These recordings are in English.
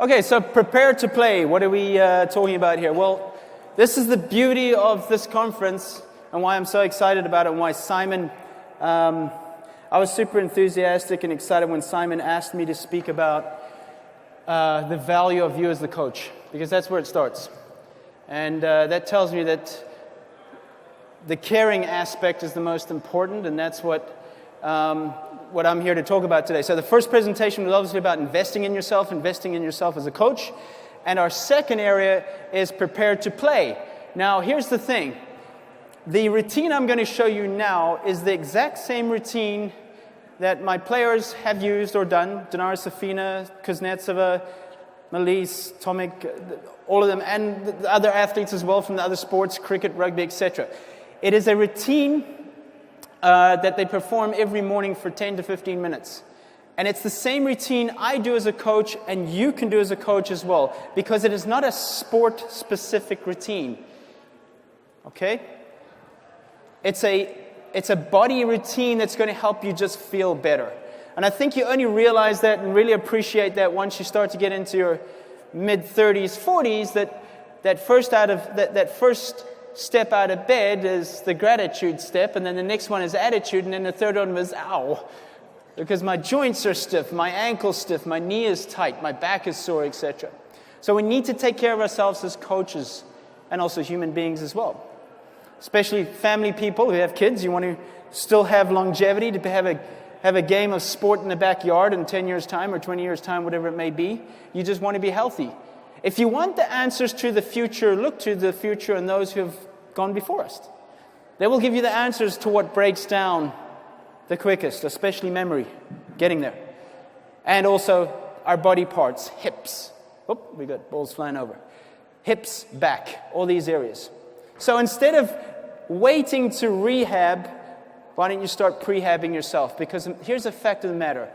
Okay, so prepare to play. What are we talking about here? Well, this is the beauty of this conference and why I'm so excited about it and why Simon, I was super enthusiastic and excited when Simon asked me to speak about the value of you as the coach, because that's where it starts. And that tells me that the caring aspect is the most important, and that's what I'm here to talk about today. So the first presentation was obviously about investing in yourself as a coach. And our second area is prepare to play. Now, here's the thing. The routine I'm going to show you now is the exact same routine that my players have used or done. Dinara Safina, Kuznetsova, Melise, Tomic, all of them, and the other athletes as well from the other sports, cricket, rugby, etc. It is a routine that they perform every morning for 10 to 15 minutes. And it's the same routine I do as a coach and you can do as a coach as well, because it is not a sport-specific routine. Okay? It's a body routine that's going to help you just feel better. And I think you only realize that and really appreciate that once you start to get into your mid-30s, 40s, that first step out of bed is the gratitude step, and then the next one is attitude, and then the third one was ow, because my joints are stiff, my ankle's stiff, my knee is tight, my back is sore, etc. So we need to take care of ourselves as coaches and also human beings as well. Especially family people who have kids, you want to still have longevity, to have a game of sport in the backyard in 10 years' time or 20 years' time, whatever it may be. You just want to be healthy. If you want the answers to the future, look to the future and those who have gone before us. They will give you the answers to what breaks down the quickest, especially memory, getting there. And also our body parts, hips. Oh, we got balls flying over. Hips, back, all these areas. So instead of waiting to rehab, why don't you start prehabbing yourself? Because here's the fact of the matter.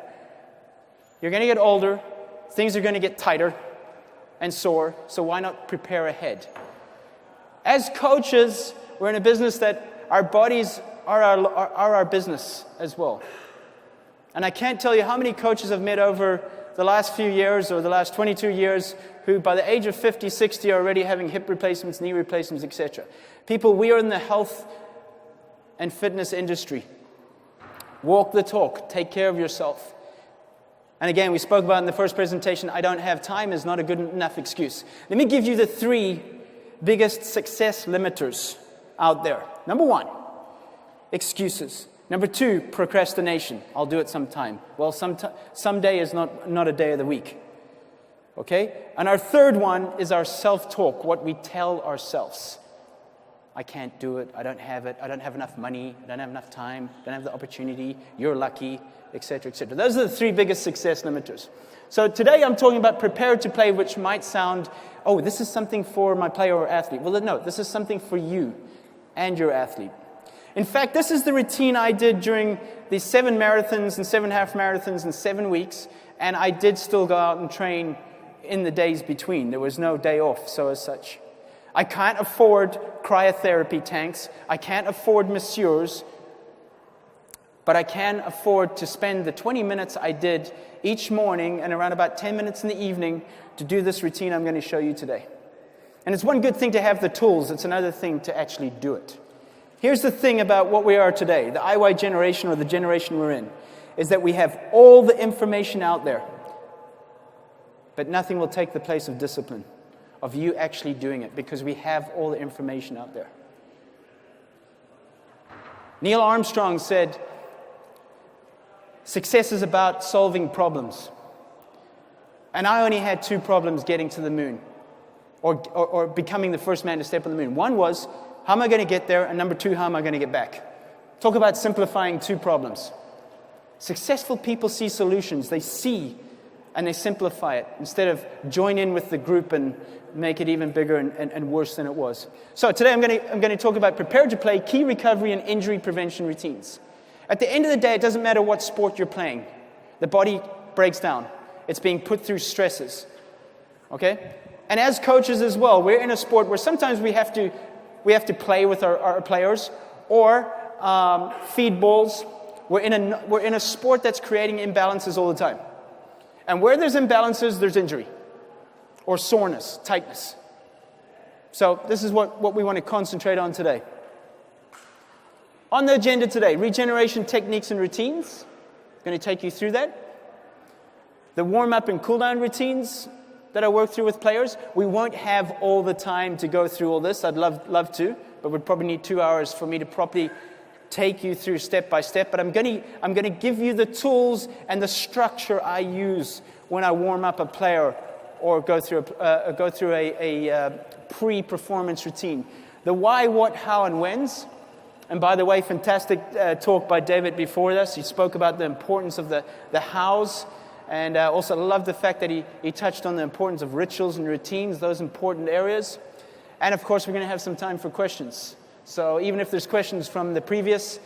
You're going to get older, things are going to get tighter and sore, so why not prepare ahead? As coaches, we're in a business that our bodies are our business as well. And I can't tell you how many coaches I've met over the last few years or the last 22 years who by the age of 50, 60 are already having hip replacements, knee replacements, etc. People, we are in the health and fitness industry. Walk the talk, take care of yourself. And again, we spoke about in the first presentation, I don't have time is not a good enough excuse. Let me give you the 3 biggest success limiters out there. Number 1, excuses. Number 2, procrastination. I'll do it sometime. Well, someday is not a day of the week. Okay? And our third one is our self-talk, what we tell ourselves. I can't do it, I don't have it, I don't have enough money, I don't have enough time, I don't have the opportunity, you're lucky, etc., etc. Those are the 3 biggest success limiters. So today I'm talking about prepare to play, which might sound, oh, this is something for my player or athlete. Well, no, this is something for you and your athlete. In fact, this is the routine I did during the 7 marathons and 7 half marathons in 7 weeks, and I did still go out and train in the days between. There was no day off, so as such. I can't afford cryotherapy tanks. I can't afford masseurs. But I can afford to spend the 20 minutes I did each morning and around about 10 minutes in the evening to do this routine I'm going to show you today. And it's one good thing to have the tools. It's another thing to actually do it. Here's the thing about what we are today, the IY generation or the generation we're in, is that we have all the information out there. But nothing will take the place of discipline, of you actually doing it, because we have all the information out there. Neil Armstrong said, success is about solving problems. And I only had 2 problems getting to the moon, or becoming the first man to step on the moon. One was, how am I going to get there? And number 2, how am I going to get back? Talk about simplifying 2 problems. Successful people see solutions. They see and they simplify it instead of join in with the group and make it even bigger and worse than it was. So today I'm going to talk about prepare to play, key recovery and injury prevention routines. At the end of the day, it doesn't matter what sport you're playing. The body breaks down. It's being put through stresses. Okay? And as coaches as well, we're in a sport where sometimes we have to play with our players or feed balls. We're in a sport that's creating imbalances all the time. And where there's imbalances, there's injury. or soreness, tightness. So this is what we want to concentrate on today. On the agenda today, regeneration techniques and routines. I'm going to take you through that. The warm-up and cool-down routines that I work through with players. We won't have all the time to go through all this. I'd love to, but we'd probably need 2 hours for me to properly take you through step by step. But I'm going to give you the tools and the structure I use when I warm up a player or go through a pre-performance routine. The why, what, how, and whens. And by the way, fantastic talk by David before this. He spoke about the importance of the hows. And also love the fact that he touched on the importance of rituals and routines, those important areas. And of course, we're going to have some time for questions. So even if there's questions from the previous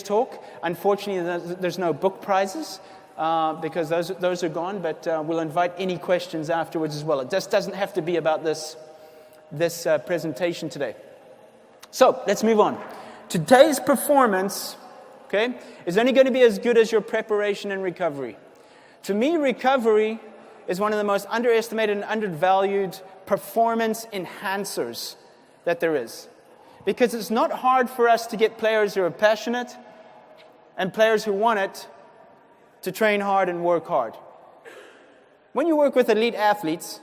talk, unfortunately there's no book prizes because those are gone, but we'll invite any questions afterwards as well. It just doesn't have to be about this presentation today. So let's move on. Today's performance, okay, is only going to be as good as your preparation and recovery. To me, recovery is one of the most underestimated and undervalued performance enhancers that there is. Because it's not hard for us to get players who are passionate and players who want it to train hard and work hard. When you work with elite athletes,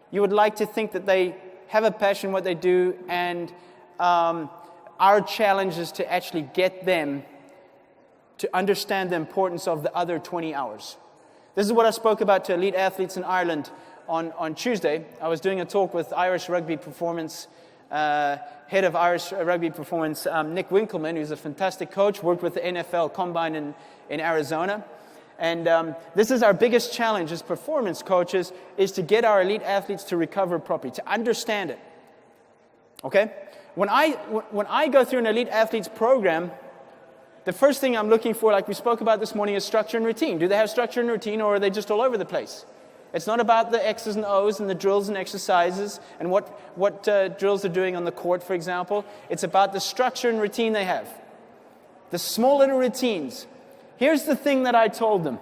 you would like to think that they have a passion what they do, and our challenge is to actually get them to understand the importance of the other 20 hours. This is what I spoke about to elite athletes in Ireland on Tuesday. I was doing a talk with Irish Rugby Performance, head of Irish Rugby Performance, Nick Winkleman, who's a fantastic coach, worked with the NFL Combine in Arizona. And this is our biggest challenge as performance coaches, is to get our elite athletes to recover properly, to understand it. Okay? When I go through an elite athlete's program, the first thing I'm looking for, like we spoke about this morning, is structure and routine. Do they have structure and routine, or are they just all over the place? It's not about the X's and O's and the drills and exercises and what drills they're doing on the court, for example. It's about the structure and routine they have. The small little routines. Here's the thing that I told them.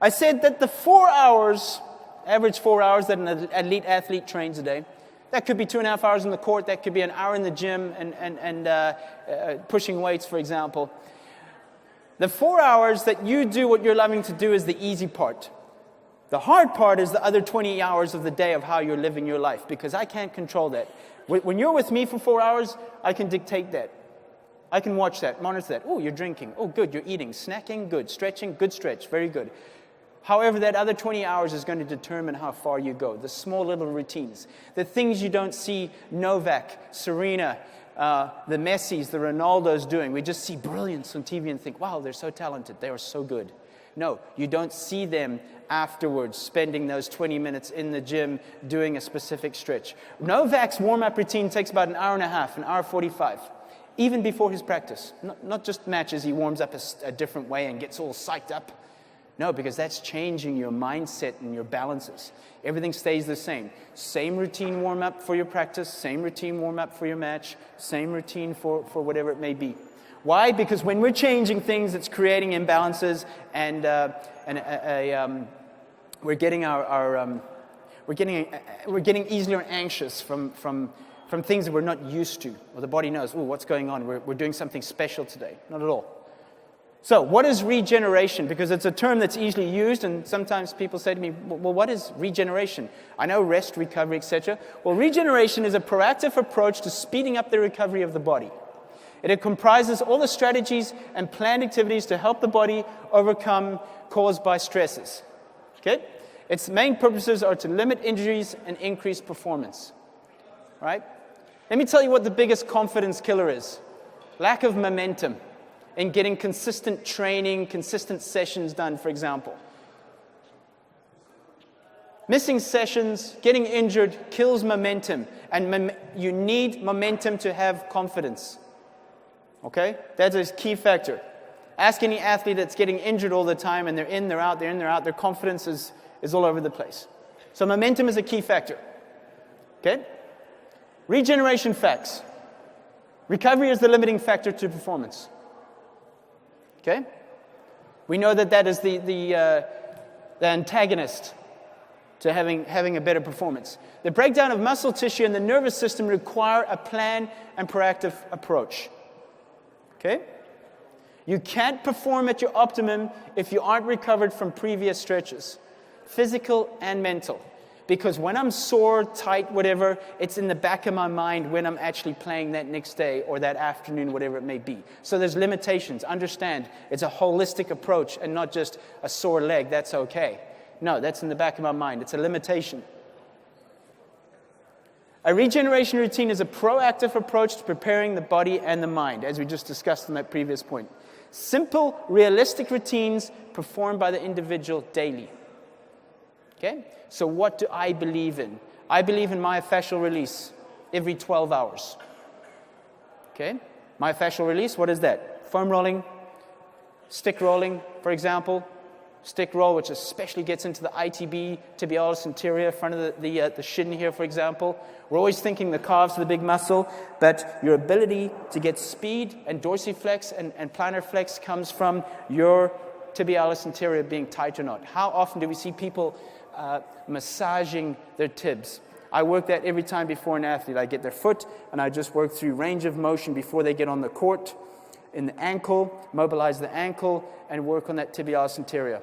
I said that the 4 hours, average 4 hours that an elite athlete trains a day, that could be 2.5 hours on the court, that could be an hour in the gym and pushing weights, for example. The 4 hours that you do what you're loving to do is the easy part. The hard part is the other 20 hours of the day of how you're living your life, because I can't control that. When you're with me for 4 hours, I can dictate that. I can watch that, monitor that. Oh, you're drinking. Oh, good, you're eating. Snacking, good. Stretching, good stretch, very good. However, that other 20 hours is going to determine how far you go. The small little routines. The things you don't see Novak, Serena, the Messis, the Ronaldos doing. We just see brilliance on TV and think, wow, they're so talented. They are so good. No, you don't see them afterwards spending those 20 minutes in the gym doing a specific stretch. Novak's warm-up routine takes about an hour and a half, an hour 45, even before his practice. Not just matches, he warms up a different way and gets all psyched up. No, because that's changing your mindset and your balances. Everything stays the same. Same routine warm-up for your practice, same routine warm-up for your match, same routine for whatever it may be. Why? Because when we're changing things, it's creating imbalances, and we're getting we're getting easily anxious from things that we're not used to. Or the body knows, oh, what's going on? We're doing something special today. Not at all. So what is regeneration? Because it's a term that's easily used, and sometimes people say to me, well, what is regeneration? I know rest, recovery, etc. Well, regeneration is a proactive approach to speeding up the recovery of the body. It comprises all the strategies and planned activities to help the body overcome caused by stresses. Okay? Its main purposes are to limit injuries and increase performance. Right? Let me tell you what the biggest confidence killer is. Lack of momentum in getting consistent training, consistent sessions done, for example. Missing sessions, getting injured, kills momentum. And you need momentum to have confidence. Okay? That's a key factor. Ask any athlete that's getting injured all the time, and they're in, they're out, their confidence is all over the place. So momentum is a key factor. Okay? Regeneration facts. Recovery is the limiting factor to performance. Okay? We know that is the antagonist to having a better performance. The breakdown of muscle tissue and the nervous system require a plan and proactive approach. Okay? You can't perform at your optimum if you aren't recovered from previous stretches, physical and mental. Because when I'm sore, tight, whatever, it's in the back of my mind when I'm actually playing that next day or that afternoon, whatever it may be. So there's limitations. Understand, it's a holistic approach and not just a sore leg. That's okay. No, that's in the back of my mind. It's a limitation. A regeneration routine is a proactive approach to preparing the body and the mind, as we just discussed on that previous point. Simple, realistic routines performed by the individual daily. Okay? So what do I believe in? I believe in myofascial release every 12 hours. Okay? Myofascial release, what is that? Foam rolling, stick rolling, for example. Stick roll, which especially gets into the ITB, tibialis anterior, front of the shin here, for example. We're always thinking the calves are the big muscle, but your ability to get speed and dorsiflex and plantar flex comes from your tibialis anterior being tight or not. How often do we see people massaging their tibs? I work that every time before an athlete. I get their foot, and I just work through range of motion before they get on the court. In the ankle, mobilize the ankle, and work on that tibialis anterior.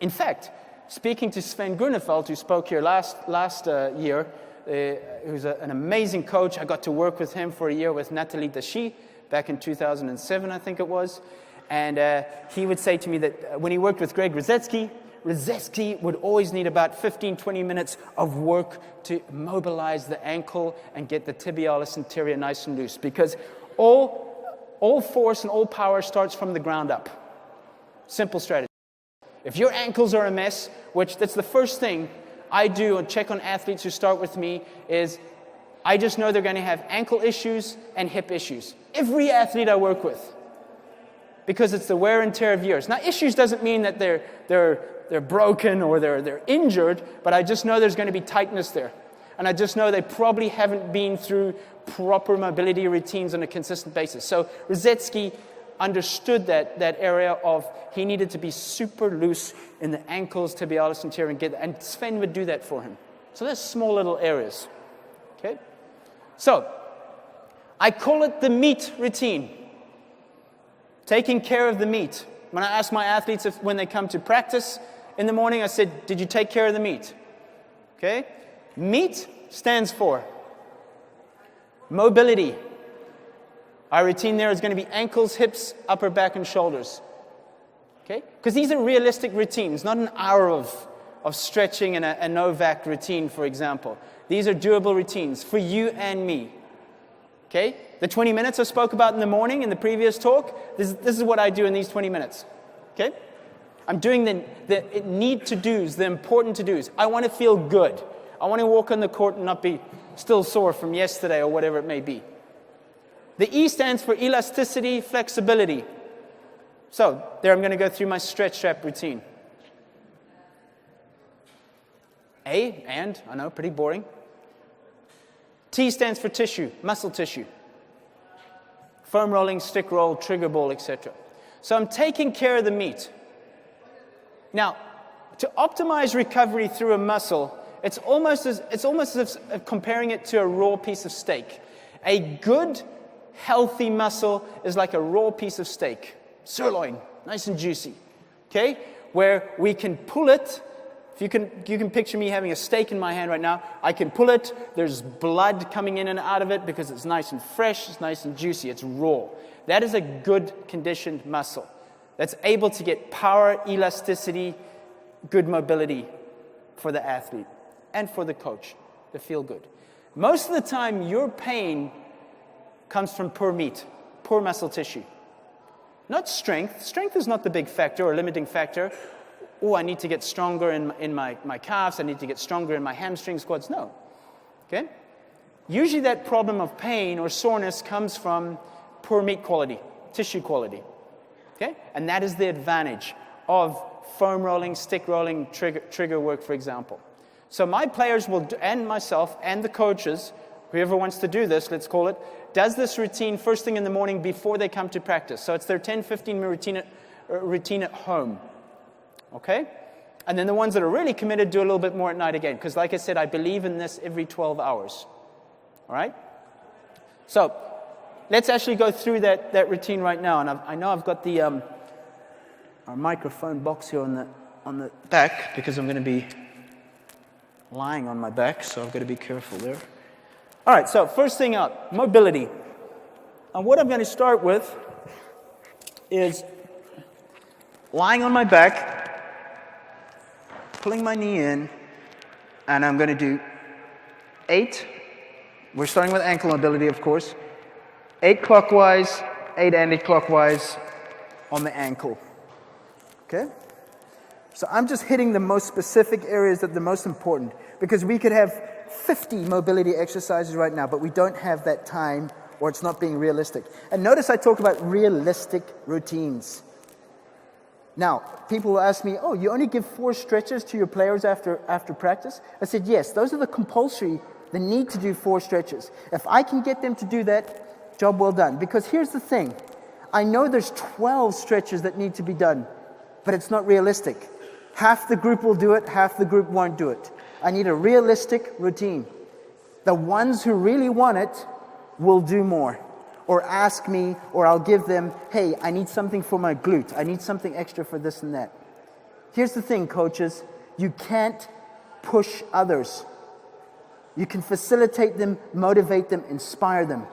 In fact, speaking to Sven Grunefeld, who spoke here last year, who's an amazing coach. I got to work with him for a year with Nathalie Dachy back in 2007, I think it was. And he would say to me that when he worked with Greg Rosetsky would always need about 15, 20 minutes of work to mobilize the ankle and get the tibialis anterior nice and loose, because all force and all power starts from the ground up. Simple strategy. If your ankles are a mess, which that's the first thing I do and check on athletes who start with me, is I just know they're going to have ankle issues and hip issues. Every athlete I work with. Because it's the wear and tear of years. Now, issues doesn't mean that they're broken or they're injured, but I just know there's going to be tightness there. And I just know they probably haven't been through proper mobility routines on a consistent basis. So Rosetsky understood that area of he needed to be super loose in the ankles, tibialis anterior, and Sven would do that for him. So there's small little areas. Okay? So I call it the meat routine. Taking care of the meat. When I ask my athletes when they come to practice in the morning, I said, did you take care of the meat? Okay? Meat stands for mobility. Our routine there is going to be ankles, hips, upper back, and shoulders. Okay? Because these are realistic routines, not an hour of stretching and a no-vac routine, for example. These are doable routines for you and me. Okay? The 20 minutes I spoke about in the morning in the previous talk, this is what I do in these 20 minutes. Okay? I'm doing the need-to-dos, the important to-dos. I want to feel good. I want to walk on the court and not be still sore from yesterday or whatever it may be. The E stands for elasticity, flexibility. So, there I'm going to go through my stretch strap routine. I know, pretty boring. T stands for tissue, muscle tissue. Foam rolling, stick roll, trigger ball, etc. So I'm taking care of the meat. Now, to optimize recovery through a muscle, it's almost as if comparing it to a raw piece of steak. A good, healthy muscle is like a raw piece of steak. Sirloin, nice and juicy. Okay? Where we can pull it. If you can picture me having a steak in my hand right now, I can pull it, there's blood coming in and out of it because it's nice and fresh, it's nice and juicy, it's raw. That is a good conditioned muscle that's able to get power, elasticity, good mobility for the athlete and for the coach to feel good. Most of the time, your pain comes from poor meat, poor muscle tissue. Not strength. Strength is not the big factor or limiting factor. Oh, I need to get stronger in my calves, I need to get stronger in my hamstring squats. No. Okay? Usually that problem of pain or soreness comes from poor meat quality, tissue quality. Okay? And that is the advantage of foam rolling, stick rolling, trigger work, for example. So my players will, and myself, and the coaches, whoever wants to do this, let's call it, does this routine first thing in the morning before they come to practice. So it's their 10-15 minute routine at home. Okay? And then the ones that are really committed do a little bit more at night again. Because like I said, I believe in this every 12 hours. All right? So let's actually go through that routine right now. And I know I've got the our microphone box here on the back, because I'm going to be lying on my back, so I've got to be careful there. All right, so first thing up, mobility. And what I'm going to start with is lying on my back, pulling my knee in, and I'm going to do 8. We're starting with ankle mobility, of course. 8 clockwise, 8 anti-clockwise on the ankle. Okay? So I'm just hitting the most specific areas that are the most important, because we could have 50 mobility exercises right now, but we don't have that time, or it's not being realistic. And notice I talk about realistic routines. Now, people will ask me, oh, you only give 4 stretches to your players after practice? I said, yes, those are the compulsory, the need to do 4 stretches. If I can get them to do that, job well done. Because here's the thing. I know there's 12 stretches that need to be done, but it's not realistic. Half the group will do it, half the group won't do it. I need a realistic routine. The ones who really want it will do more. Or ask me, or I'll give them, hey, I need something for my glute. I need something extra for this and that. Here's the thing, coaches. You can't push others. You can facilitate them, motivate them, inspire them.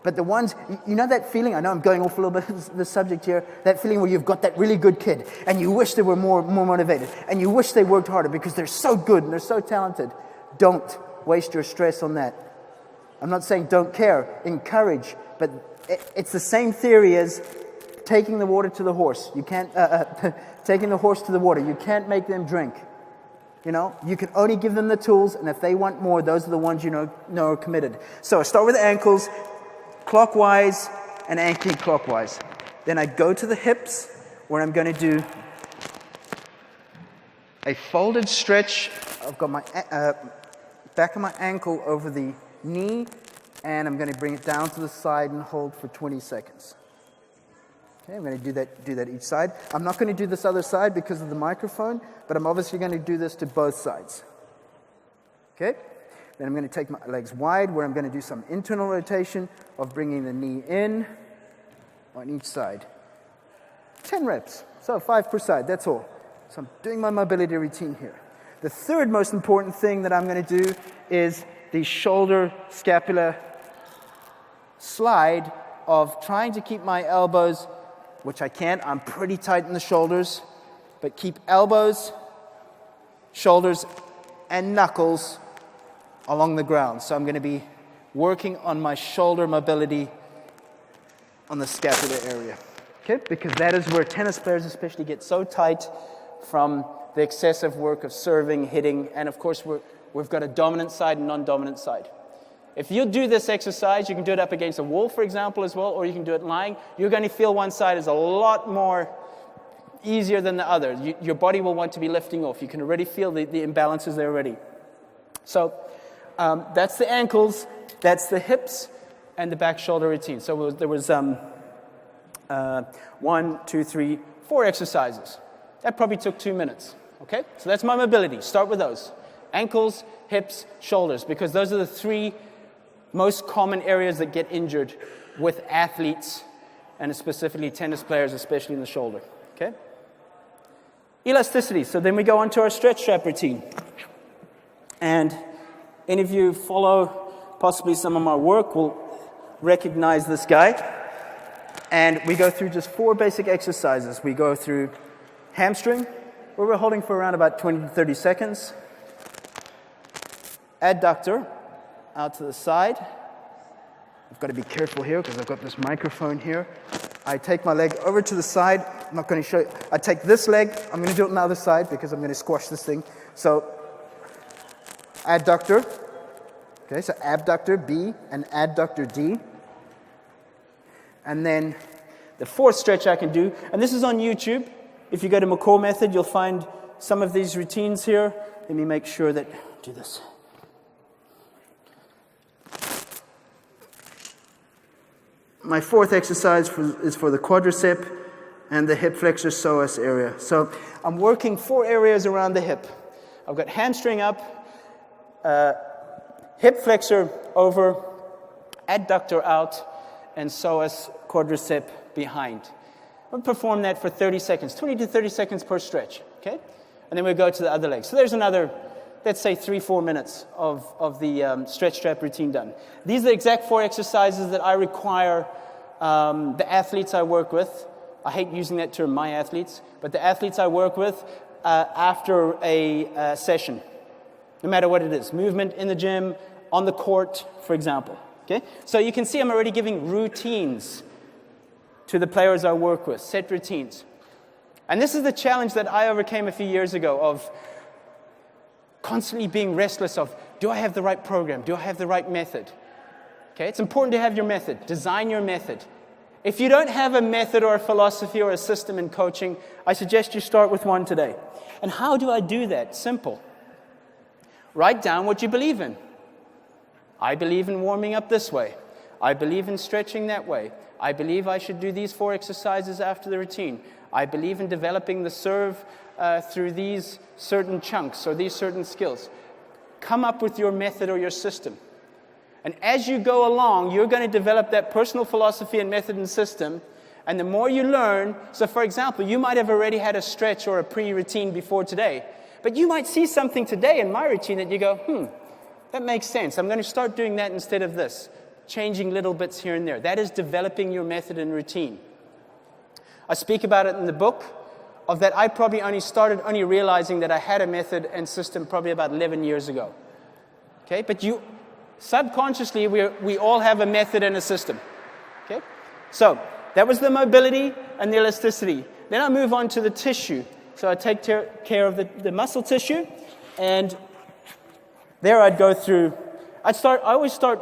But the ones, you know that feeling, I know I'm going off a little bit of the subject here, that feeling where you've got that really good kid, and you wish they were more motivated, and you wish they worked harder because they're so good and they're so talented. Don't waste your stress on that. I'm not saying don't care, encourage, but it's the same theory as taking the water to the horse. You can't, taking the horse to the water. You can't make them drink. You know, you can only give them the tools, and if they want more, those are the ones you know are committed. So I start with the ankles, clockwise and anti-clockwise. Then I go to the hips, where I'm going to do a folded stretch. I've got my back of my ankle over the knee, and I'm going to bring it down to the side and hold for 20 seconds. Okay, I'm going to do that each side. I'm not going to do this other side because of the microphone, but I'm obviously going to do this to both sides. Okay? Then I'm going to take my legs wide, where I'm going to do some internal rotation of bringing the knee in on each side. 10 reps, so 5 per side, that's all. So I'm doing my mobility routine here. The third most important thing that I'm going to do is the shoulder scapula slide of trying to keep my elbows, which I can't, I'm pretty tight in the shoulders, but keep elbows, shoulders, and knuckles along the ground. So I'm going to be working on my shoulder mobility on the scapula area. Okay? Because that is where tennis players especially get so tight from the excessive work of serving, hitting, and of course we've got a dominant side and non-dominant side. If you do this exercise, you can do it up against a wall, for example, as well, or you can do it lying. You're going to feel one side is a lot more easier than the other. Your body will want to be lifting off. You can already feel the imbalances there already. So that's the ankles, that's the hips, and the back shoulder routine. So there was 1, 2, 3, 4 exercises. That probably took 2 minutes. Okay? So that's my mobility. Start with those. Ankles, hips, shoulders, because those are the 3 most common areas that get injured with athletes, and specifically tennis players, especially in the shoulder. Okay? Elasticity. So then we go on to our stretch strap routine. And any of you follow possibly some of my work will recognize this guy. And we go through just 4 basic exercises. We go through hamstring, where we're holding for around about 20 to 30 seconds. Adductor, out to the side. I've got to be careful here because I've got this microphone here. I take my leg over to the side. I'm not going to show you. I take this leg. I'm going to do it on the other side because I'm going to squash this thing. So, adductor. Okay, so abductor B and adductor D. And then the 4th stretch I can do, and this is on YouTube. If you go to McCaw method, you'll find some of these routines here. Let me make sure that, do this. My 4th exercise is for the quadricep, and the hip flexor psoas area. So I'm working 4 areas around the hip. I've got hamstring up, hip flexor over, adductor out, and psoas quadricep behind. We'll perform that for 30 seconds, 20 to 30 seconds per stretch, okay? And then we'll go to the other leg. So there's another, let's say 3-4 minutes of the stretch strap routine done. These are the exact 4 exercises that I require the athletes I work with. I hate using that term, my athletes, but the athletes I work with after a session, no matter what it is, movement in the gym, on the court, for example. Okay? So you can see I'm already giving routines to the players I work with, set routines. And this is the challenge that I overcame a few years ago of constantly being restless of, do I have the right program? Do I have the right method? Okay, it's important to have your method. Design your method. If you don't have a method or a philosophy or a system in coaching, I suggest you start with one today. And how do I do that? Simple. Write down what you believe in. I believe in warming up this way. I believe in stretching that way. I believe I should do these 4 exercises after the routine. I believe in developing the serve through these certain chunks or these certain skills. Come up with your method or your system. And as you go along, you're going to develop that personal philosophy and method and system. And the more you learn, so for example, you might have already had a stretch or a pre-routine before today. But you might see something today in my routine that you go, that makes sense. I'm going to start doing that instead of this. Changing little bits here and there. That is developing your method and routine. I speak about it in the book, of that I probably only realizing that I had a method and system probably about 11 years ago. Okay, but subconsciously, we all have a method and a system. Okay, so that was the mobility and the elasticity. Then I move on to the tissue. So I take care of the muscle tissue, and there I'd go through. I always start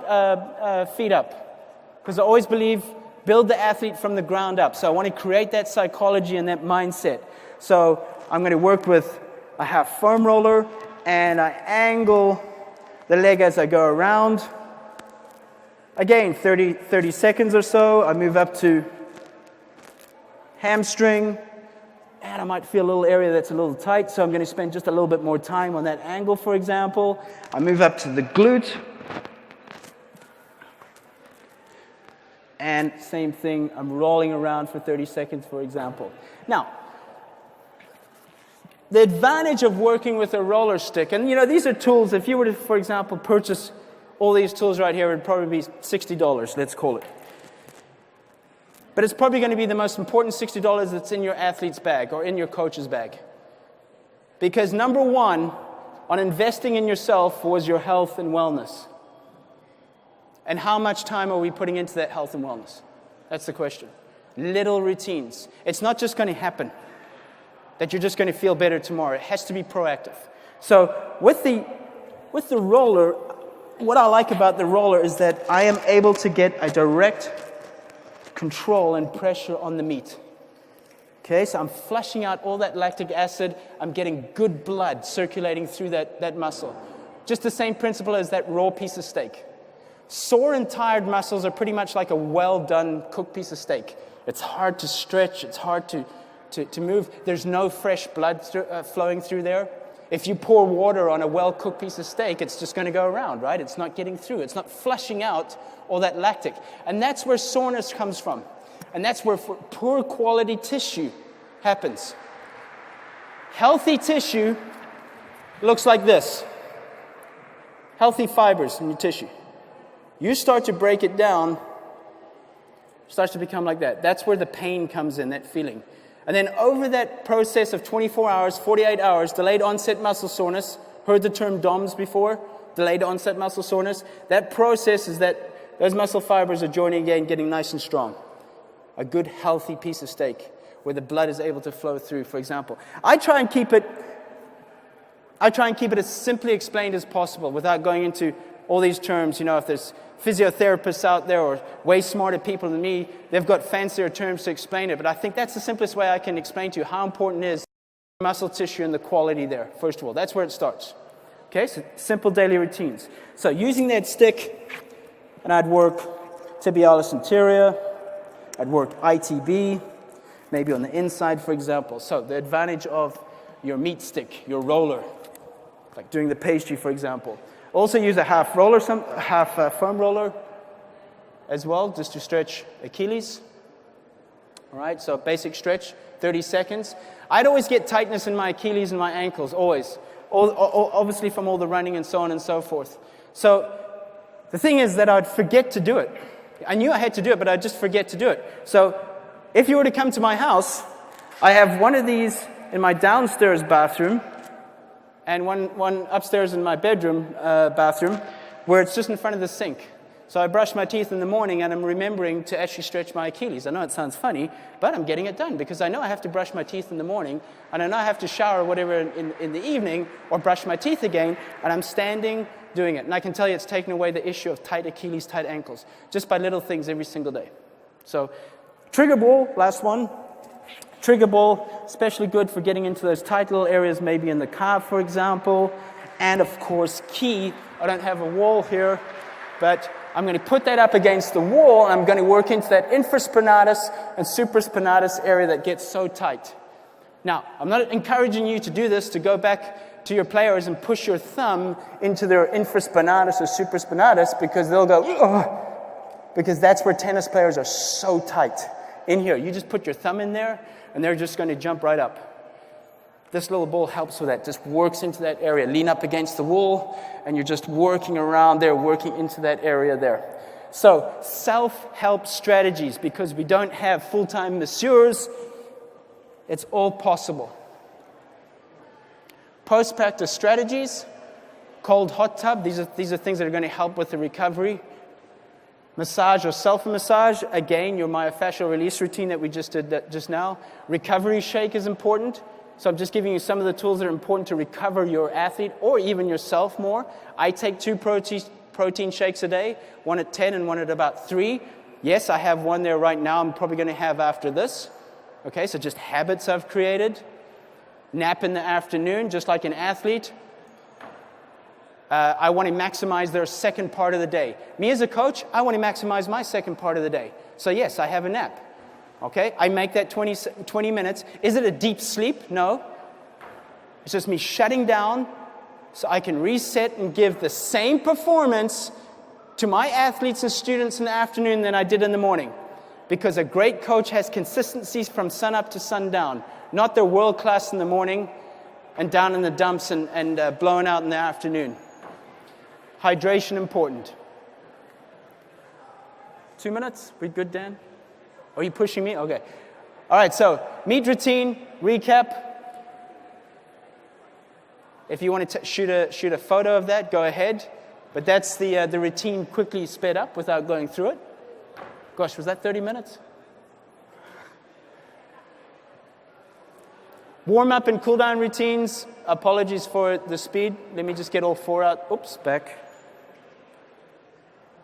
feet up, because I always believe build the athlete from the ground up. So I want to create that psychology and that mindset. So I'm going to work with a half foam roller, and I angle the leg as I go around. Again, 30 seconds or so. I move up to hamstring, and I might feel a little area that's a little tight, so I'm going to spend just a little bit more time on that angle, for example. I move up to the glute. And same thing, I'm rolling around for 30 seconds, for example. Now, the advantage of working with a roller stick, and these are tools, if you were to, for example, purchase all these tools right here, it would probably be $60, let's call it. But it's probably going to be the most important $60 that's in your athlete's bag or in your coach's bag. Because number one on investing in yourself was your health and wellness. And how much time are we putting into that health and wellness? That's the question. Little routines. It's not just going to happen that you're just going to feel better tomorrow. It has to be proactive. So with the roller, what I like about the roller is that I am able to get a direct control and pressure on the meat. Okay, so I'm flushing out all that lactic acid. I'm getting good blood circulating through that muscle. Just the same principle as that raw piece of steak. Sore and tired muscles are pretty much like a well-done cooked piece of steak. It's hard to stretch. It's hard to move. There's no fresh blood flowing through there. If you pour water on a well-cooked piece of steak, it's just going to go around, right? It's not getting through. It's not flushing out all that lactic. And that's where soreness comes from. And that's where poor quality tissue happens. Healthy tissue looks like this. Healthy fibers in your tissue. You start to break it down, it starts to become like that. That's where the pain comes in, that feeling. And then over that process of 24 hours, 48 hours, delayed onset muscle soreness, heard the term DOMS before, delayed onset muscle soreness. That process is that those muscle fibers are joining again, getting nice and strong. A good, healthy piece of steak where the blood is able to flow through, for example. I try and keep it as simply explained as possible without going into all these terms. If there's physiotherapists out there or way smarter people than me, they've got fancier terms to explain it. But I think that's the simplest way I can explain to you how important it is muscle tissue and the quality there, first of all. That's where it starts. Okay, so simple daily routines. So using that stick, and I'd work tibialis anterior, I'd work ITB, maybe on the inside, for example. So the advantage of your meat stick, your roller, like doing the pastry, for example. Also use a half foam roller as well, just to stretch Achilles. All right, so basic stretch, 30 seconds. I'd always get tightness in my Achilles and my ankles, always. Obviously from all the running and so on and so forth. So the thing is that I'd forget to do it. I knew I had to do it, but I'd just forget to do it. So if you were to come to my house, I have one of these in my downstairs bathroom and one upstairs in my bedroom bathroom where it's just in front of the sink. So I brush my teeth in the morning and I'm remembering to actually stretch my Achilles. I know it sounds funny, but I'm getting it done because I know I have to brush my teeth in the morning and I know I have to shower or whatever in the evening or brush my teeth again, and I'm standing doing it. And I can tell you it's taken away the issue of tight Achilles, tight ankles, just by little things every single day. So trigger ball, last one. Trigger ball, especially good for getting into those tight little areas, maybe in the calf, for example. And of course, key, I don't have a wall here, but I'm going to put that up against the wall, and I'm going to work into that infraspinatus and supraspinatus area that gets so tight. Now, I'm not encouraging you to do this, to go back to your players and push your thumb into their infraspinatus or supraspinatus, because they'll go, ugh, because that's where tennis players are so tight. In here, you just put your thumb in there, and they're just going to jump right up. This little ball helps with that, just works into that area. Lean up against the wall, and you're just working around there, working into that area there. So, self-help strategies, because we don't have full-time masseurs, it's all possible. Post-practice strategies, cold hot tub, these are things that are going to help with the recovery. Massage or self-massage, again, your myofascial release routine that we just did just now. Recovery shake is important. So I'm just giving you some of the tools that are important to recover your athlete or even yourself more. I take 2 protein shakes a day, one at 10 and one at about 3. Yes, I have one there right now. I'm probably going to have after this. Okay, so just habits I've created. Nap in the afternoon, just like an athlete. I want to maximize their second part of the day. Me as a coach, I want to maximize my second part of the day. So yes, I have a nap. Okay, I make that 20 minutes. Is it a deep sleep? No. It's just me shutting down so I can reset and give the same performance to my athletes and students in the afternoon than I did in the morning. Because a great coach has consistencies from sun up to sundown, not they're world class in the morning and down in the dumps and blowing out in the afternoon. Hydration important. 2 minutes? We good, Dan? Are you pushing me? Okay. All right, so meet routine, recap. If you want to shoot a photo of that, go ahead. But that's the routine quickly sped up without going through it. Gosh, was that 30 minutes? Warm-up and cool-down routines. Apologies for the speed. Let me just get all 4 out. Oops, back.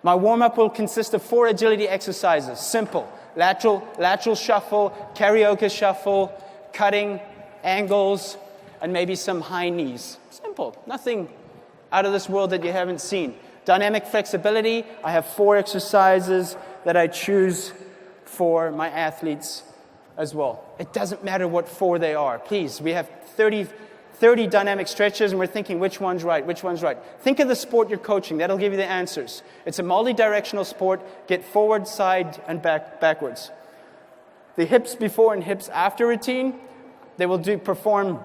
My warm-up will consist of 4 agility exercises. Simple. Lateral shuffle, karaoke shuffle, cutting, angles, and maybe some high knees. Simple. Nothing out of this world that you haven't seen. Dynamic flexibility. I have 4 exercises that I choose for my athletes as well. It doesn't matter what 4 they are. Please, we have 30 dynamic stretches, and we're thinking, which one's right, which one's right. Think of the sport you're coaching. That'll give you the answers. It's a multi-directional sport. Get forward, side, and backwards. The hips before and hips after routine, they will perform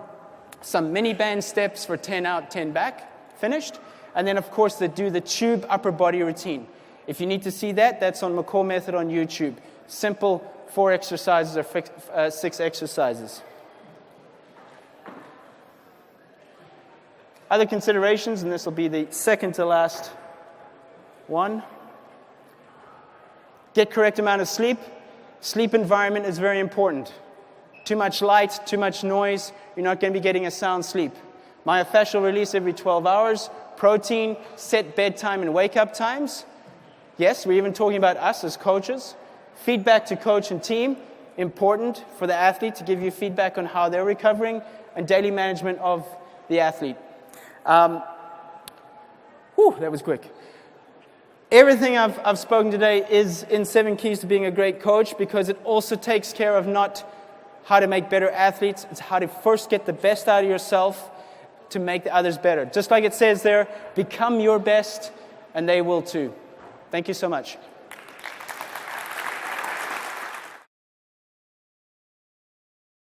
some mini band steps for 10 out, 10 back, finished. And then, of course, they do the tube upper body routine. If you need to see that, that's on McCaw Method on YouTube. Simple 4 exercises or 6 exercises. Other considerations, and this will be the second to last one. Get correct amount of sleep. Sleep environment is very important. Too much light, too much noise, you're not going to be getting a sound sleep. Myofascial release every 12 hours. Protein, set bedtime and wake-up times. Yes, we're even talking about us as coaches. Feedback to coach and team, important for the athlete to give you feedback on how they're recovering, and daily management of the athlete. That was quick. Everything I've spoken today is in 7 keys to being a great coach, because it also takes care of not how to make better athletes. It's how to first get the best out of yourself to make the others better. Just like it says there, become your best, and they will too. Thank you so much.